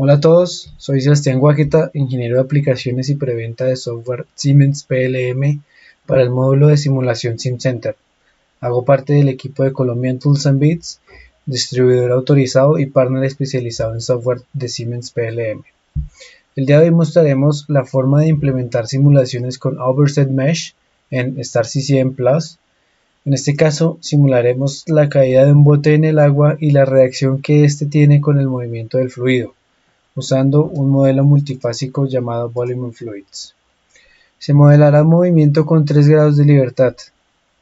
Hola a todos, soy Sebastián Guajita, ingeniero de aplicaciones y preventa de software Siemens PLM para el módulo de simulación SimCenter. Hago parte del equipo de Colombian Tools and Bits, distribuidor autorizado y partner especializado en software de Siemens PLM. El día de hoy mostraremos la forma de implementar simulaciones con Overset Mesh en StarCCM Plus. En este caso, simularemos la caída de un bote en el agua y la reacción que éste tiene con el movimiento del fluido, usando un modelo multifásico llamado Volume of Fluids. Se modelará un movimiento con 3 grados de libertad,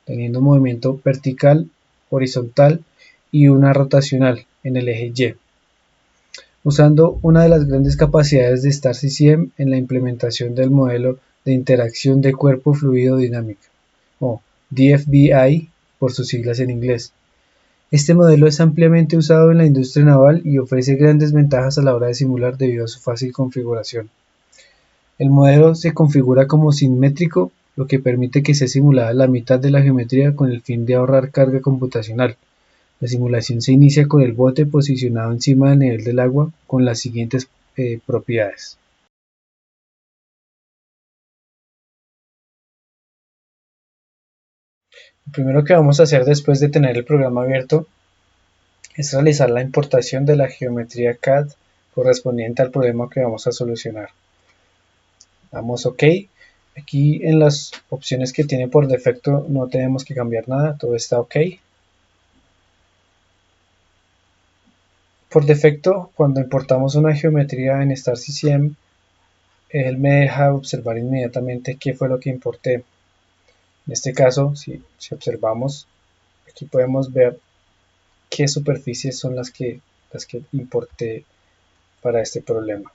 teniendo un movimiento vertical, horizontal y una rotacional en el eje Y, usando una de las grandes capacidades de StarCCM en la implementación del modelo de interacción de cuerpo-fluido dinámica, o DFBI por sus siglas en inglés. Este modelo es ampliamente usado en la industria naval y ofrece grandes ventajas a la hora de simular debido a su fácil configuración. El modelo se configura como simétrico, lo que permite que sea simulada la mitad de la geometría con el fin de ahorrar carga computacional. La simulación se inicia con el bote posicionado encima del nivel del agua con las siguientes propiedades. Lo primero que vamos a hacer después de tener el programa abierto es realizar la importación de la geometría CAD correspondiente al problema que vamos a solucionar. Damos OK. Aquí en las opciones que tiene por defecto no tenemos que cambiar nada, todo está OK. Por defecto, cuando importamos una geometría en StarCCM, él me deja observar inmediatamente qué fue lo que importé. En este caso, si observamos, aquí podemos ver qué superficies son las que importé para este problema.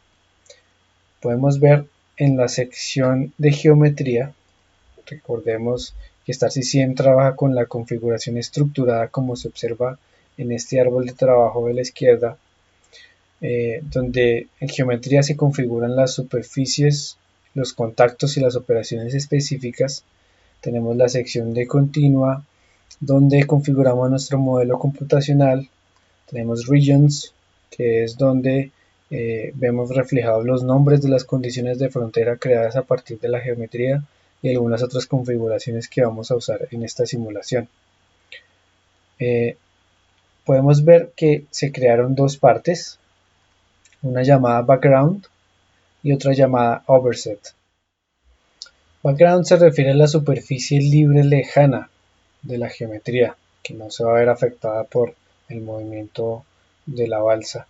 Podemos ver en la sección de geometría, recordemos que StarCCM trabaja con la configuración estructurada como se observa en este árbol de trabajo de la izquierda, donde en geometría se configuran las superficies, los contactos y las operaciones específicas. Tenemos la sección de continua, donde configuramos nuestro modelo computacional. Tenemos regions, que es donde vemos reflejados los nombres de las condiciones de frontera creadas a partir de la geometría y algunas otras configuraciones que vamos a usar en esta simulación. Podemos ver que se crearon dos partes, una llamada background y otra llamada overset. Background se refiere a la superficie libre lejana de la geometría, que no se va a ver afectada por el movimiento de la balsa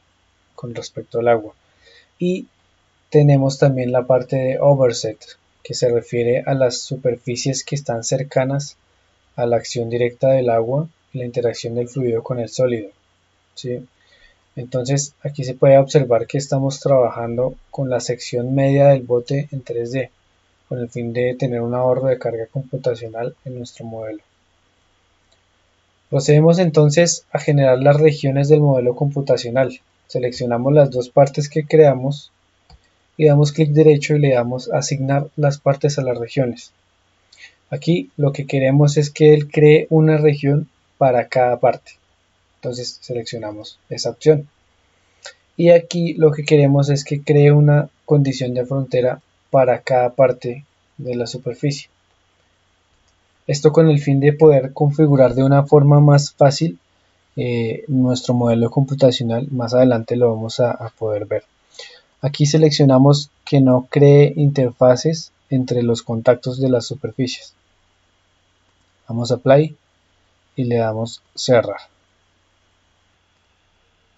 con respecto al agua. Y tenemos también la parte de overset, que se refiere a las superficies que están cercanas a la acción directa del agua y la interacción del fluido con el sólido, ¿sí? Entonces aquí se puede observar que estamos trabajando con la sección media del bote en 3D, con el fin de tener un ahorro de carga computacional en nuestro modelo. Procedemos entonces a generar las regiones del modelo computacional. Seleccionamos las dos partes que creamos y damos clic derecho y le damos asignar las partes a las regiones. Aquí lo que queremos es que él cree una región para cada parte. Entonces seleccionamos esa opción. Y aquí lo que queremos es que cree una condición de frontera para cada parte de la superficie. Esto con el fin de poder configurar de una forma más fácil nuestro modelo computacional. Más adelante lo vamos a poder ver. Aquí seleccionamos que no cree interfaces entre los contactos de las superficies. Damos a Apply y le damos Cerrar.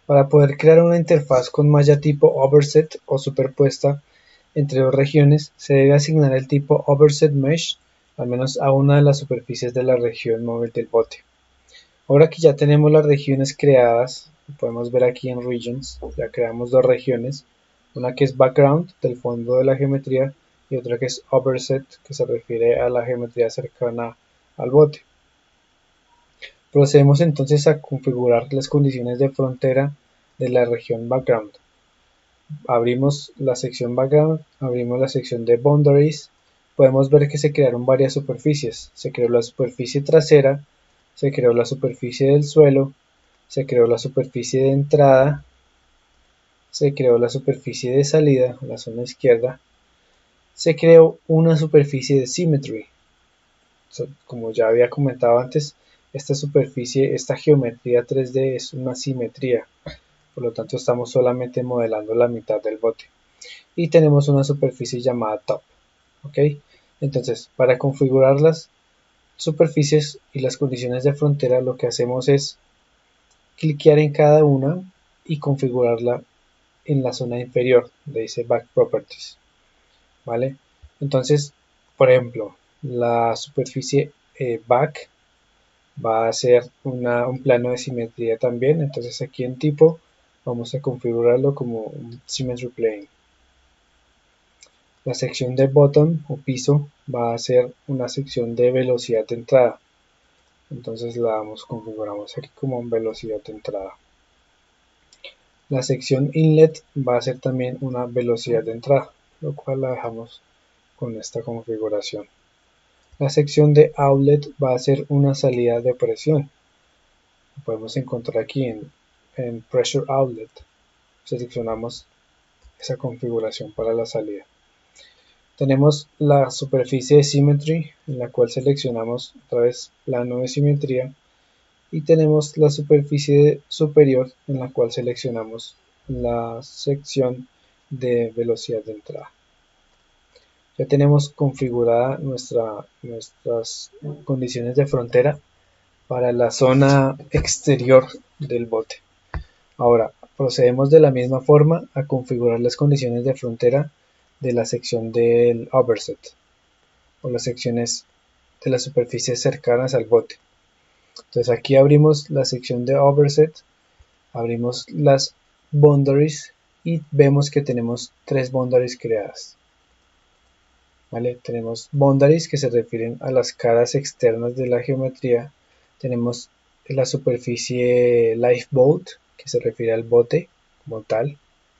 Para poder crear una interfaz con malla tipo Overset o superpuesta entre dos regiones, se debe asignar el tipo Overset Mesh al menos a una de las superficies de la región móvil del bote. Ahora que ya tenemos las regiones creadas, podemos ver aquí en Regions, ya creamos dos regiones, una que es Background, del fondo de la geometría, y otra que es Overset, que se refiere a la geometría cercana al bote. Procedemos entonces a configurar las condiciones de frontera de la región Background. Abrimos la sección Background, abrimos la sección de Boundaries, podemos ver que se crearon varias superficies. Se creó la superficie trasera, se creó la superficie del suelo, se creó la superficie de entrada, se creó la superficie de salida, la zona izquierda, se creó una superficie de symmetry. Como ya había comentado antes, esta superficie, esta geometría 3D es una simetría, por lo tanto estamos solamente modelando la mitad del bote. Y tenemos una superficie llamada top, ¿ok? Entonces, para configurar las superficies y las condiciones de frontera, lo que hacemos es cliquear en cada una y configurarla en la zona inferior, donde dice Back Properties, ¿vale? Entonces, por ejemplo, la superficie Back va a ser un plano de simetría también, entonces aquí en tipo vamos a configurarlo como un Symmetry Plane. La sección de bottom o piso va a ser una sección de velocidad de entrada, entonces la configuramos aquí como velocidad de entrada. La sección inlet va a ser también una velocidad de entrada, lo cual la dejamos con esta configuración. La sección de outlet va a ser una salida de presión. Lo podemos encontrar aquí en Pressure Outlet. Seleccionamos esa configuración para la salida. Tenemos la superficie de Symmetry, en la cual seleccionamos otra vez plano de simetría. Y tenemos la superficie superior, en la cual seleccionamos la sección de velocidad de entrada. Ya tenemos configurada nuestras condiciones de frontera para la zona exterior del bote. Ahora procedemos de la misma forma a configurar las condiciones de frontera de la sección del overset o las secciones de las superficies cercanas al bote. Entonces aquí abrimos la sección de overset, abrimos las boundaries y vemos que tenemos tres boundaries creadas. ¿Vale? Tenemos boundaries que se refieren a las caras externas de la geometría. Tenemos la superficie lifeboat, que se refiere al bote como tal.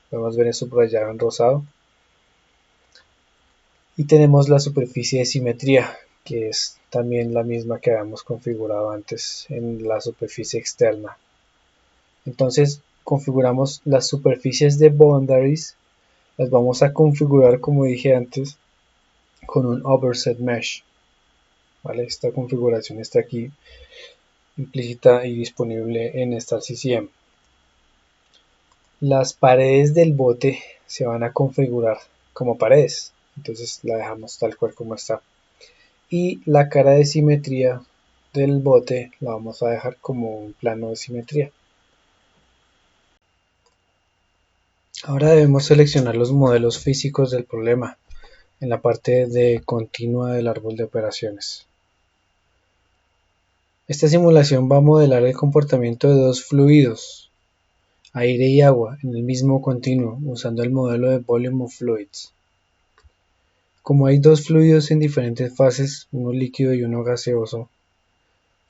Podemos ver subrayado en rosado. Y tenemos la superficie de simetría, que es también la misma que habíamos configurado antes en la superficie externa. Entonces configuramos las superficies de boundaries, las vamos a configurar como dije antes con un overset mesh. ¿Vale? Esta configuración está aquí implícita y disponible en StarCCM. Las paredes del bote se van a configurar como paredes, entonces la dejamos tal cual como está. Y la cara de simetría del bote la vamos a dejar como un plano de simetría. Ahora debemos seleccionar los modelos físicos del problema en la parte de continua del árbol de operaciones. Esta simulación va a modelar el comportamiento de dos fluidos, aire y agua, en el mismo continuo, usando el modelo de Volume of Fluids. Como hay dos fluidos en diferentes fases, uno líquido y uno gaseoso,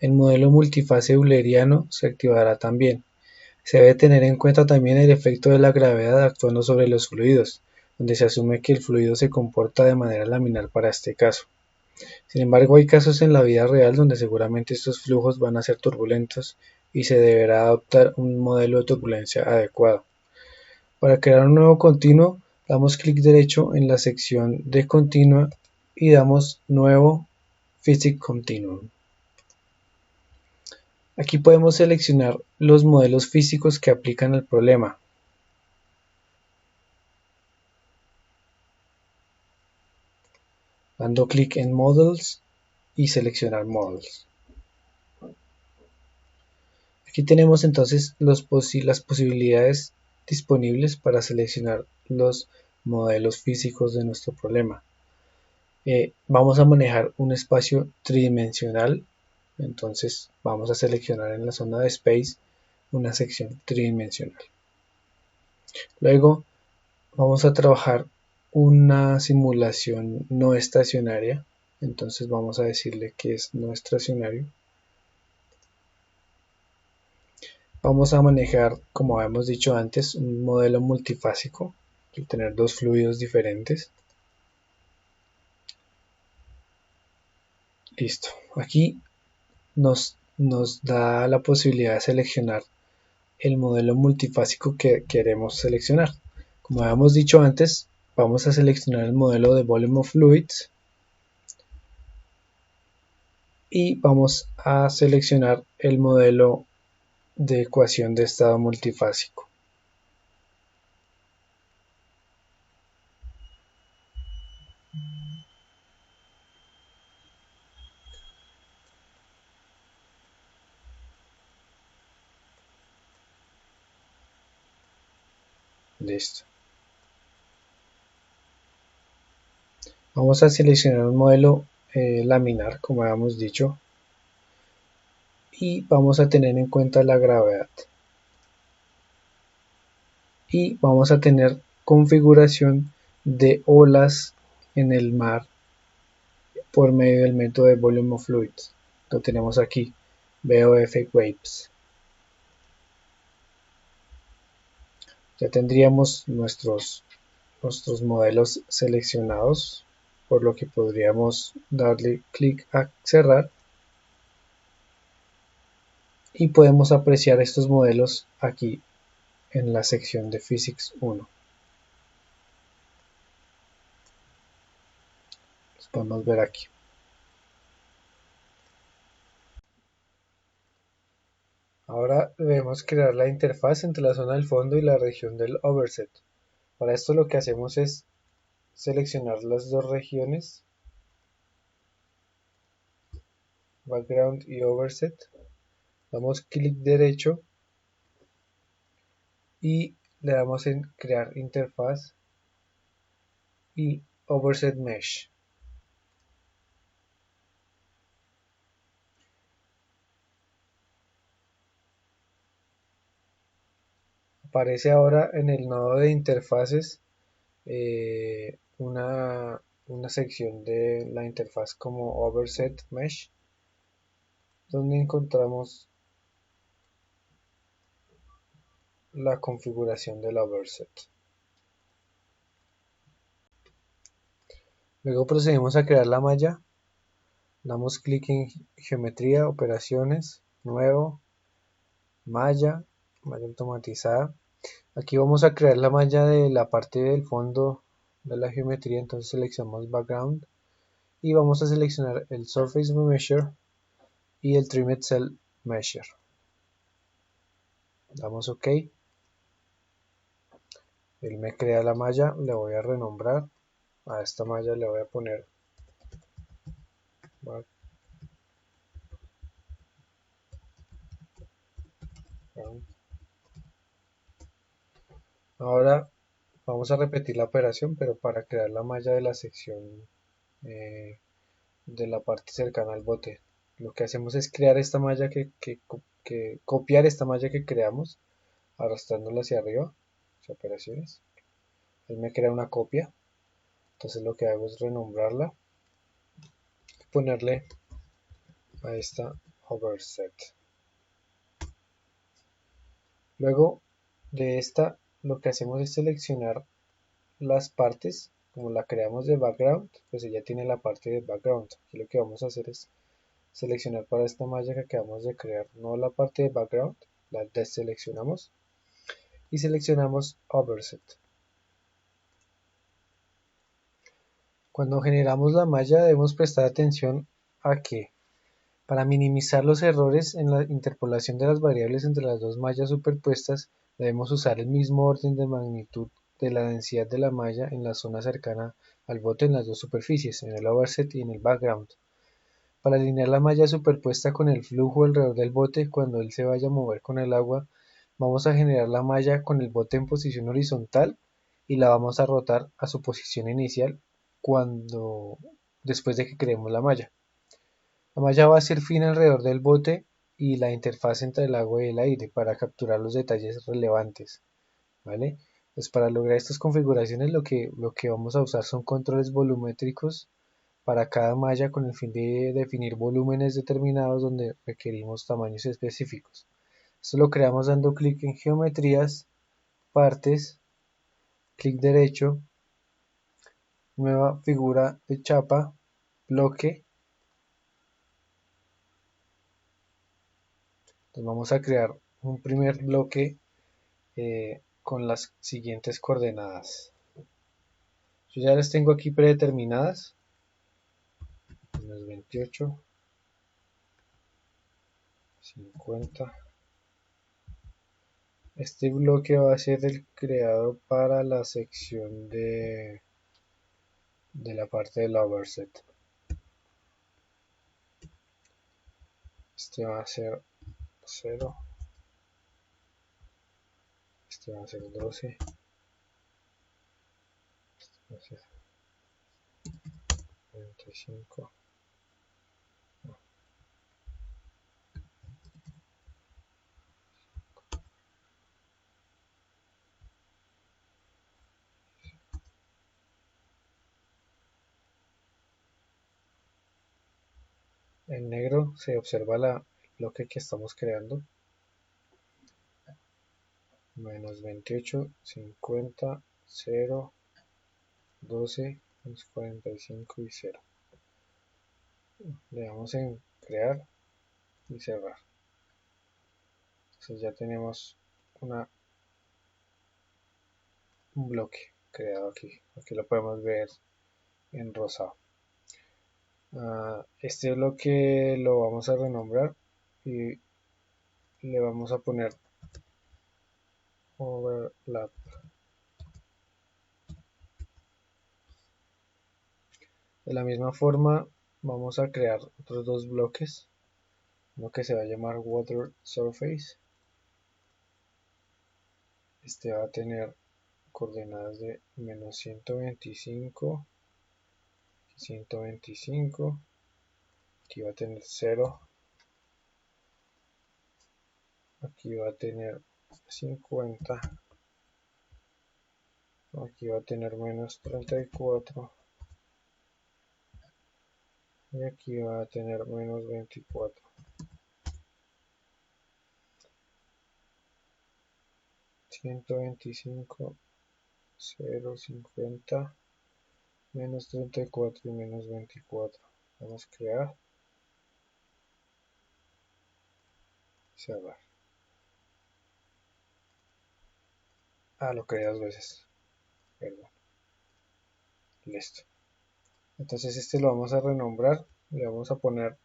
el modelo multifase euleriano se activará también. Se debe tener en cuenta también el efecto de la gravedad actuando sobre los fluidos, donde se asume que el fluido se comporta de manera laminar para este caso. Sin embargo, hay casos en la vida real donde seguramente estos flujos van a ser turbulentos y se deberá adoptar un modelo de turbulencia adecuado. Para crear un nuevo continuo, damos clic derecho en la sección de continua y damos Nuevo Physics Continuum. Aquí podemos seleccionar los modelos físicos que aplican al problema. Dando clic en Models y seleccionar Models. Aquí tenemos entonces las posibilidades disponibles para seleccionar los modelos físicos de nuestro problema. Vamos a manejar un espacio tridimensional, entonces vamos a seleccionar en la zona de Space una sección tridimensional. Luego vamos a trabajar una simulación no estacionaria, entonces vamos a decirle que es no estacionario. Vamos a manejar, como habíamos dicho antes, un modelo multifásico, al tener dos fluidos diferentes. Listo. Aquí nos da la posibilidad de seleccionar el modelo multifásico que queremos seleccionar. Como habíamos dicho antes, vamos a seleccionar el modelo de Volume of Fluids y vamos a seleccionar el modelo de ecuación de estado multifásico. Listo. Vamos a seleccionar un modelo laminar, como habíamos dicho, y vamos a tener en cuenta la gravedad. Y vamos a tener configuración de olas en el mar por medio del método de Volume of Fluids. Lo tenemos aquí, VOF Waves. Ya tendríamos nuestros modelos seleccionados, por lo que podríamos darle clic a cerrar y podemos apreciar estos modelos aquí en la sección de Physics 1. Los podemos ver aquí. Ahora debemos crear la interfaz entre la zona del fondo y la región del overset. Para esto lo que hacemos es seleccionar las dos regiones, background y overset. Damos clic derecho y le damos en crear interfaz y overset mesh. Aparece ahora en el nodo de interfaces una sección de la interfaz como overset mesh, donde encontramos la configuración del overset. Luego procedemos a crear la malla. Damos clic en geometría, operaciones, nuevo, malla automatizada. Aquí vamos a crear la malla de la parte del fondo de la geometría, entonces seleccionamos background y vamos a seleccionar el surface measure y el trimmed cell measure. Damos OK. Él me crea la malla, le voy a renombrar. A esta malla le voy a poner background. Ahora vamos a repetir la operación, pero para crear la malla de la sección de la parte cercana al bote. Lo que hacemos es crear esta malla copiar esta malla que creamos, arrastrándola hacia arriba, operaciones. Él me crea una copia, entonces lo que hago es renombrarla y ponerle a esta overset. Luego de esta, lo que hacemos es seleccionar las partes, como la creamos de background, pues ella tiene la parte de background. Aquí lo que vamos a hacer es seleccionar para esta malla que acabamos de crear, no la parte de background, la deseleccionamos y seleccionamos overset. Cuando generamos la malla debemos prestar atención a que para minimizar los errores en la interpolación de las variables entre las dos mallas superpuestas debemos usar el mismo orden de magnitud de la densidad de la malla en la zona cercana al bote en las dos superficies, en el overset y en el background. Para alinear la malla superpuesta con el flujo alrededor del bote cuando él se vaya a mover con el agua, vamos a generar la malla con el bote en posición horizontal y la vamos a rotar a su posición inicial después de que creemos la malla. La malla va a ser fina alrededor del bote y la interfaz entre el agua y el aire para capturar los detalles relevantes, ¿vale? Pues para lograr estas configuraciones lo que vamos a usar son controles volumétricos para cada malla con el fin de definir volúmenes determinados donde requerimos tamaños específicos. Esto lo creamos dando clic en geometrías, partes, clic derecho, nueva figura de chapa, bloque. Entonces vamos a crear un primer bloque con las siguientes coordenadas. Yo ya las tengo aquí predeterminadas. Menos 28, 50. Este bloque va a ser el creado para la sección de la parte del overset. Este va a ser 0. Este va a ser 12. Este va a ser 45. En negro se observa el bloque que estamos creando. Menos 28, 50, 0, 12, menos 45 y 0. Le damos en crear y cerrar. Entonces ya tenemos un bloque creado aquí. Aquí lo podemos ver en rosado. Este bloque lo vamos a renombrar y le vamos a poner overlap. De la misma forma vamos a crear otros dos bloques, uno que se va a llamar water surface. Este va a tener coordenadas de menos 125, 125, aquí va a tener 0, aquí va a tener 50, aquí va a tener menos 34 y aquí va a tener menos 24. 125, 0, 50, menos 34 y menos 24. Vamos a crear, cerrar. Lo creé dos veces, perdón. Listo. Entonces este lo vamos a renombrar, le vamos a poner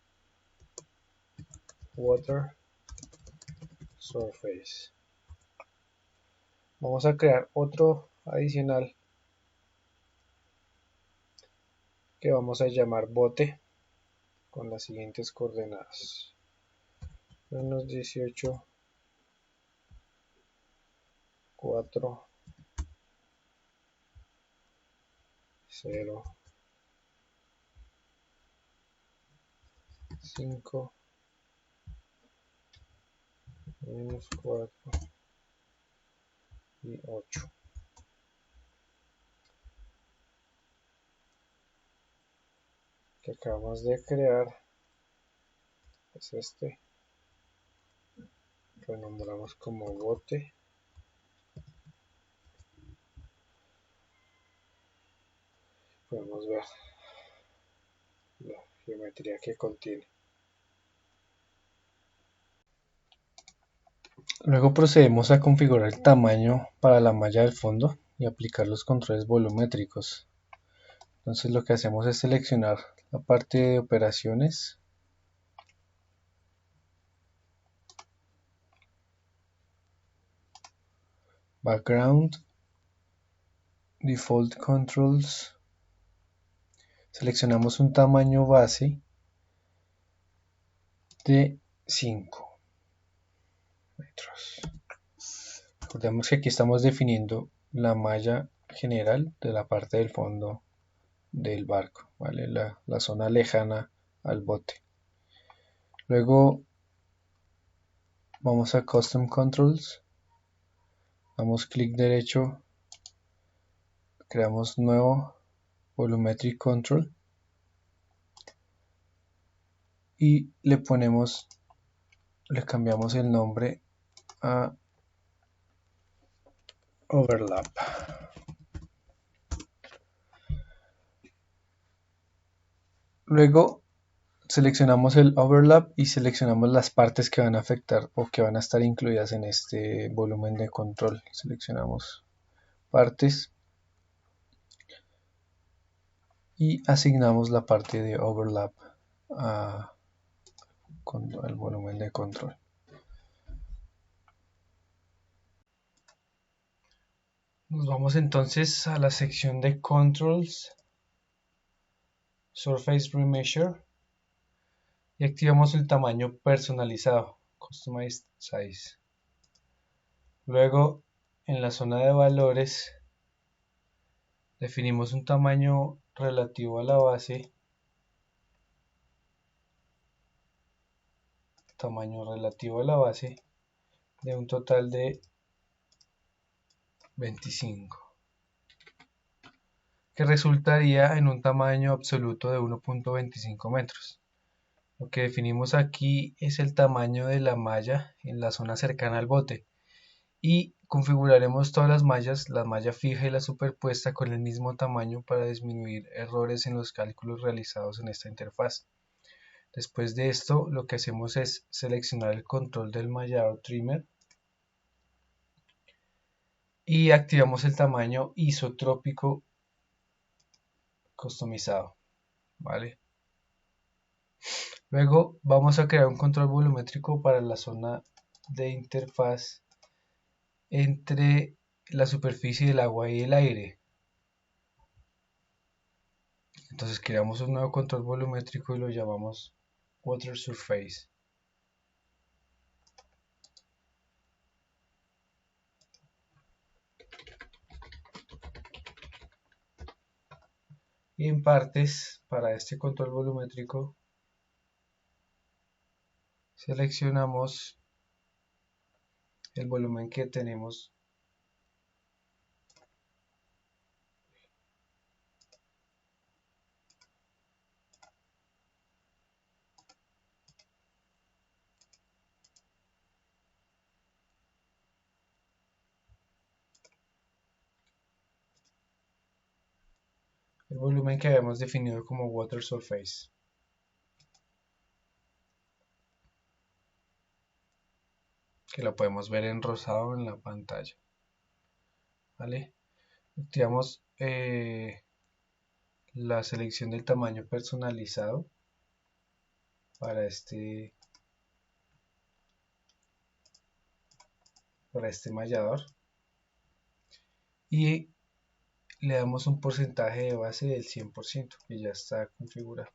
water surface. Vamos a crear otro adicional que vamos a llamar bote con las siguientes coordenadas. Menos 18, 4, 0, 5, menos 4 y 8. Que acabamos de crear es este. Renombramos como bote. Podemos ver la geometría que contiene. Luego procedemos a configurar el tamaño para la malla del fondo y aplicar los controles volumétricos. Entonces lo que hacemos es seleccionar la parte de operaciones, background, default controls, seleccionamos un tamaño base de 5 metros. Recordemos que aquí estamos definiendo la malla general de la parte del fondo del barco, ¿vale? La zona lejana al bote. Luego vamos a Custom Controls, damos clic derecho, creamos nuevo Volumetric Control y le cambiamos el nombre a Overlap. Luego seleccionamos el overlap y seleccionamos las partes que van a afectar o que van a estar incluidas en este volumen de control. Seleccionamos partes y asignamos la parte de overlap al volumen de control. Nos vamos entonces a la sección de Controls, Surface Remeasure, y activamos el tamaño personalizado, Customized Size. Luego, en la zona de valores, definimos un tamaño relativo a la base, de un total de 25, que resultaría en un tamaño absoluto de 1.25 metros. Lo que definimos aquí es el tamaño de la malla en la zona cercana al bote y configuraremos todas las mallas, la malla fija y la superpuesta, con el mismo tamaño para disminuir errores en los cálculos realizados en esta interfaz. Después de esto, lo que hacemos es seleccionar el control del mallador trimmer y activamos el tamaño isotrópico customizado, ¿vale? Luego vamos a crear un control volumétrico para la zona de interfaz entre la superficie del agua y el aire. Entonces creamos un nuevo control volumétrico y lo llamamos Water Surface. Y en partes, para este control volumétrico, seleccionamos el volumen que tenemos el volumen que habíamos definido como Water Surface. Que lo podemos ver en rosado en la pantalla. ¿Vale? Activamos la selección del tamaño personalizado para este mallador y le damos un porcentaje de base del 100% que ya está configurado.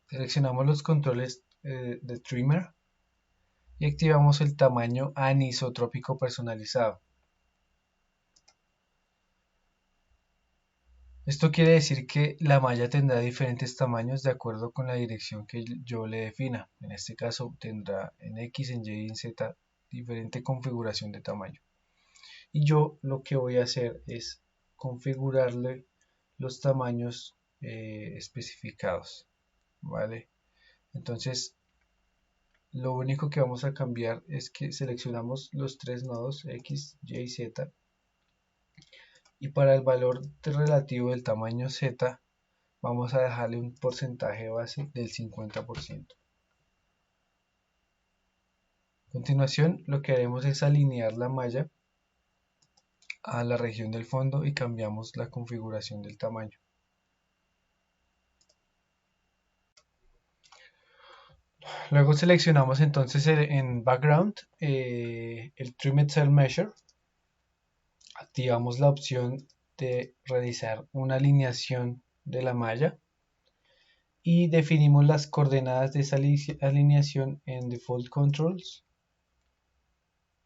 Seleccionamos los controles de trimmer y activamos el tamaño anisotrópico personalizado. Esto quiere decir que la malla tendrá diferentes tamaños de acuerdo con la dirección que yo le defina. En este caso tendrá en X, en Y y en Z diferente configuración de tamaño. Y yo lo que voy a hacer es configurarle los tamaños especificados. ¿Vale? Entonces lo único que vamos a cambiar es que seleccionamos los tres nodos X, Y y Z, y para el valor relativo del tamaño Z vamos a dejarle un porcentaje base del 50%. A continuación, lo que haremos es alinear la malla a la región del fondo y cambiamos la configuración del tamaño. Luego seleccionamos entonces en Background el Trimmed Cell Measure. Activamos la opción de realizar una alineación de la malla y definimos las coordenadas de esa alineación en Default Controls,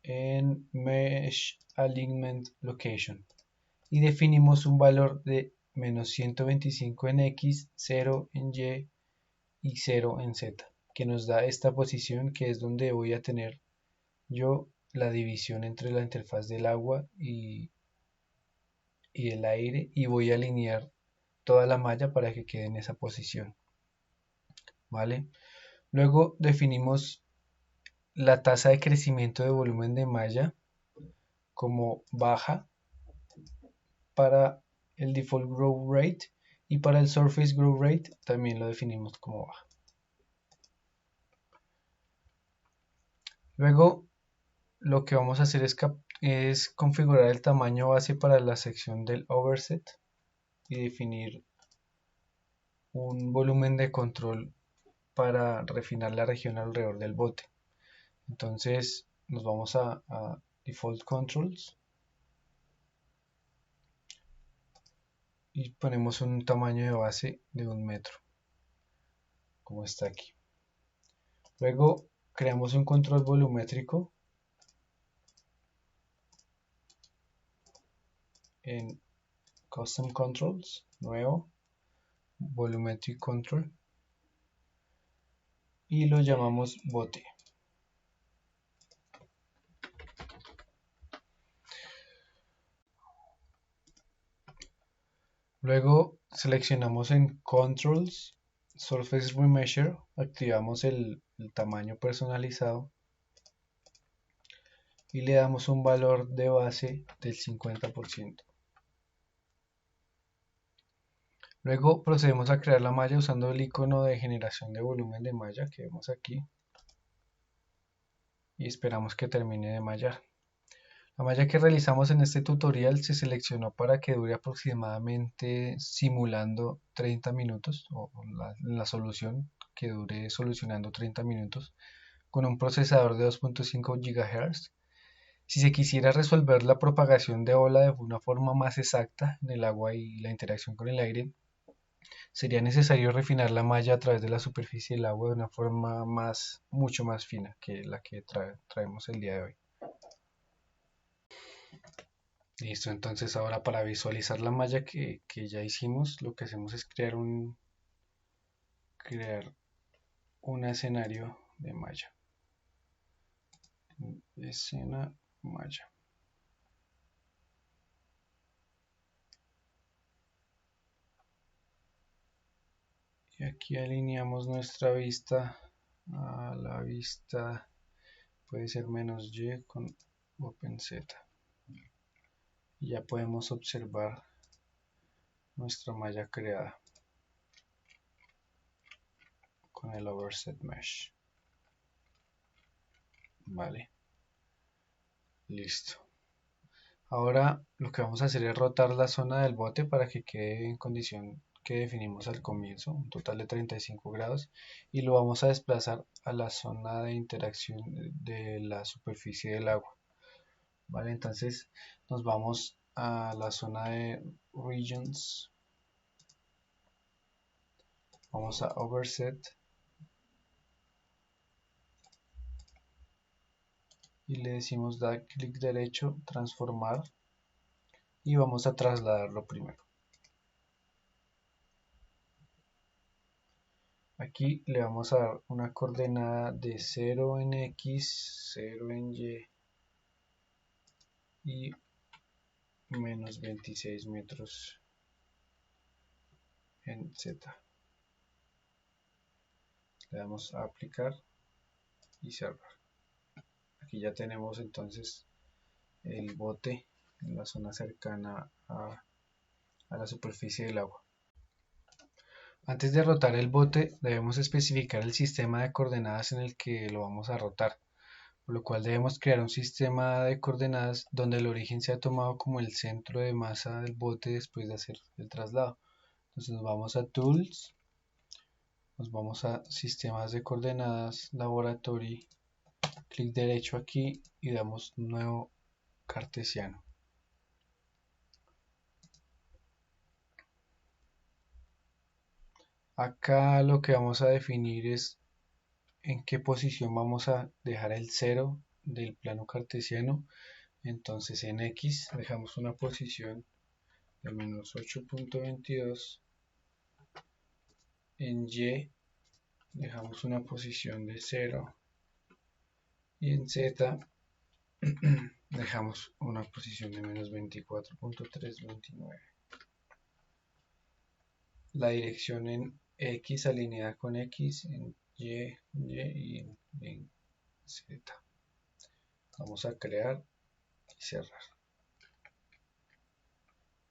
en Mesh Alignment Location, y definimos un valor de menos 125 en X, 0 en Y y 0 en Z, que nos da esta posición, que es donde voy a tener yo la división entre la interfaz del agua y el aire, y voy a alinear toda la malla para que quede en esa posición. ¿Vale? Luego definimos la tasa de crecimiento de volumen de malla como baja para el default growth rate y para el Surface Growth Rate también lo definimos como baja. Luego lo que vamos a hacer es configurar el tamaño base para la sección del Overset y definir un volumen de control para refinar la región alrededor del bote. Entonces nos vamos a Default Controls y ponemos un tamaño de base de 1 metro, como está aquí. Luego creamos un control volumétrico en Custom Controls, nuevo, Volumetric Control, y lo llamamos bote. Luego seleccionamos en Controls, Surface Remeasure, activamos el tamaño personalizado y le damos un valor de base del 50%. Luego procedemos a crear la malla usando el icono de generación de volumen de malla que vemos aquí y esperamos que termine de mallar. La malla que realizamos en este tutorial se seleccionó para que dure aproximadamente simulando 30 minutos o en la solución que dure solucionando 30 minutos con un procesador de 2.5 GHz. Si se quisiera resolver la propagación de ola de una forma más exacta en el agua y la interacción con el aire, sería necesario refinar la malla a través de la superficie del agua de una forma mucho más fina que la que traemos el día de hoy. Listo, entonces ahora para visualizar la malla que ya hicimos, lo que hacemos es crear un escenario de malla. Escena malla. Y aquí alineamos nuestra vista a la vista, puede ser -y con OpenZ. Y ya podemos observar nuestra malla creada con el Overset Mesh. Vale, listo. Ahora lo que vamos a hacer es rotar la zona del bote para que quede en condición que definimos al comienzo, un total de 35 grados, y lo vamos a desplazar a la zona de interacción de la superficie del agua. Vale, entonces nos vamos a la zona de Regions, vamos a Overset y le decimos dar clic derecho, transformar y vamos a trasladarlo primero. Aquí le vamos a dar una coordenada de 0 en X, 0 en Y y menos 26 metros en Z. Le damos a aplicar y cerrar. Aquí ya tenemos entonces el bote en la zona cercana a la superficie del agua. Antes de rotar el bote debemos especificar el sistema de coordenadas en el que lo vamos a rotar, por lo cual debemos crear un sistema de coordenadas donde el origen sea tomado como el centro de masa del bote después de hacer el traslado. Entonces nos vamos a Tools, nos vamos a Sistemas de Coordenadas, Laboratory, clic derecho aquí y damos Nuevo Cartesiano. Acá lo que vamos a definir es en qué posición vamos a dejar el 0 del plano cartesiano. Entonces en X dejamos una posición de menos 8.22, en Y dejamos una posición de 0 y en Z dejamos una posición de menos 24.329. La dirección en X alineada con X, en Y y en Z. Vamos a crear y cerrar.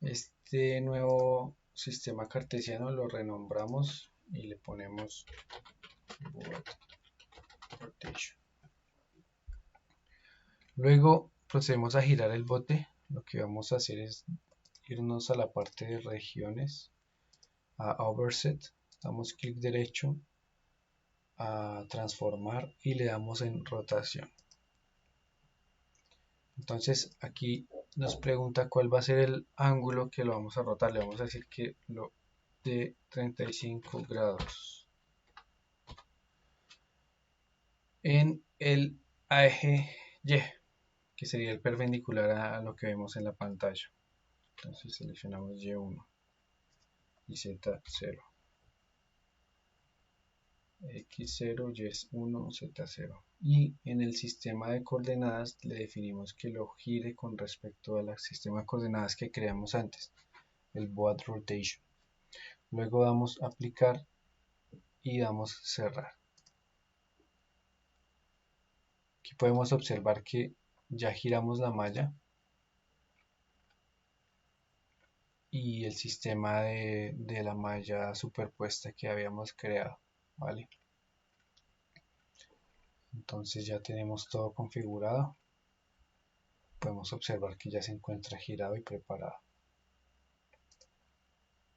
Este nuevo sistema cartesiano lo renombramos y le ponemos boat rotation. Luego procedemos a girar el bote. Lo que vamos a hacer es irnos a la parte de regiones, a Overset, damos clic derecho, a transformar y le damos en rotación. Entonces aquí nos pregunta cuál va a ser el ángulo que lo vamos a rotar. Le vamos a decir que lo de 35 grados. En el eje Y, que sería el perpendicular a lo que vemos en la pantalla. Entonces seleccionamos Y1 y Z0. X0, Y1, Z0. Y en el sistema de coordenadas le definimos que lo gire con respecto al sistema de coordenadas que creamos antes, el boat rotation. Luego damos aplicar y damos cerrar. Aquí podemos observar que ya giramos la malla y el sistema de la malla superpuesta que habíamos creado, ¿vale? Entonces ya tenemos todo configurado. Podemos observar que ya se encuentra girado y preparado.